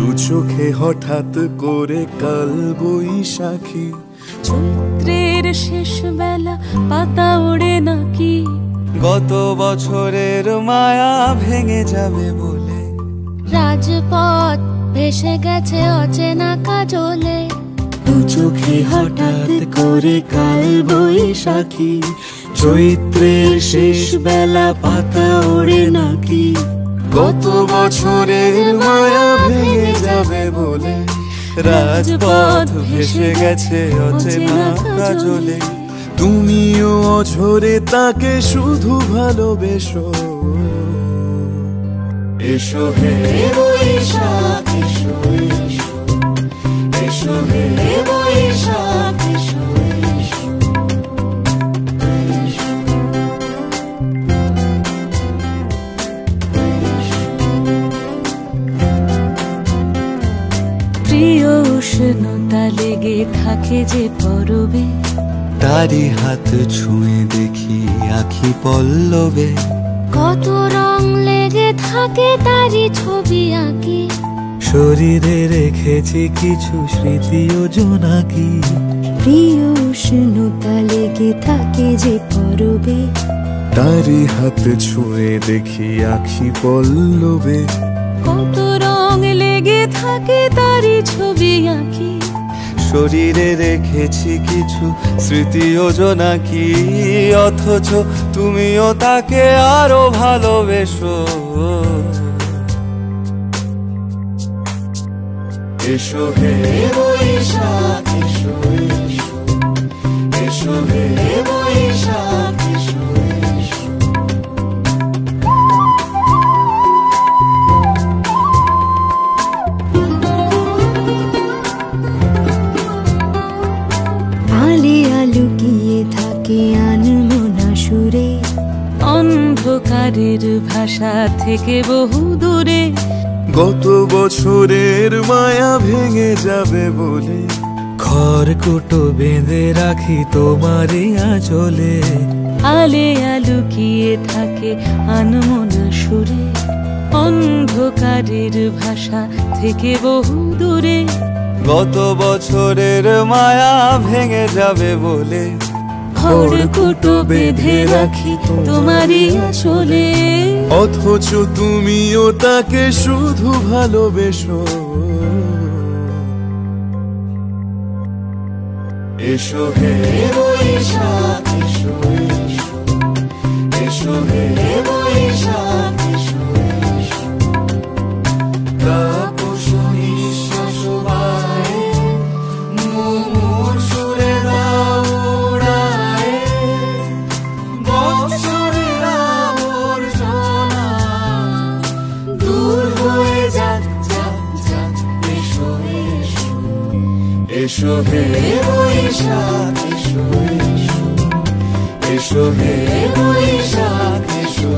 দু চোখে হঠাৎ করে কাল বৈশাখী, চৈত্রের শেষ বেলা পাতা ওড়ে নাকি, গত বছরের মায়া ভেঙে যাবে বলে, রাজপথ ভেসে গেছে অচেনা কাজলে, দু চোখে হঠাৎ করে কাল বৈশাখী, চৈত্রের শেষ বেলা পাতা ওড়ে নাকি, গত বছরের মায়া ভেঙে যাবে বলে, রাজপথ ভেসে গেছে অচেনা কাজলে। তুমিও অঝরে তাকে শুধু ভালোবেসো, এসো হে বৈশাখ এসো, এসো হে বৈশাখ এসো। প্রিয় উষ্ণতা লেগে থাকে যে পরবে, তারি হাত ছুঁয়ে দেখি আখি পল্লবে, কত রং লেগে থাকে তারি ছবি আঁকি, শরীরে রেখেছি কিছু স্মৃতি ও জোনাকি। প্রিয় উষ্ণতা লেগে থাকে যে পরবে, তারি হাত ছুঁয়ে দেখি আখি পল্লবে, কত রং লেগে থাকে তারি ছবি আঁকি, শরীরে রেখেছি কিছু স্মৃতি ও জোনাকি। অথচ তুমিও তাকে আরো ভালোবেসো, এসো হে বৈশাখ এসো, এসো হে বৈশাখ এসো। আলিয়া লুকিয়ে থাকে আনমনা সুরে, অন্ধকারের ভাষা থেকে বহু দূরে, গত বছরের মায়া ভেঙে যাবে বলে, খড়কুটো বেঁধে রাখি তোমারই আঁচলে। আলিয়া লুকিয়ে থাকে আনমনা সুরে, অন্ধকারের ভাষা থেকে বহু দূরে, গত বছরের মায়া ভেঙে যাবে বলে, খড়কুটো বেঁধে রাখি তোমারই আঁচলে। অথচ তুমিও তাকে শুধু ভালোবেসো, এসো হে বৈশাখ এসো, এসো হে বৈশাখ এসো। তাপস নিঃশ্বাস বায়ে, মুমুর সুরে দাও উড়ায়ে, বৎসরের আবর্জনা দূর হয়ে যাক যাক যাক, এসো এসো, এসো হে বৈশাখ এসো, এসো হে বৈশাখ এসো।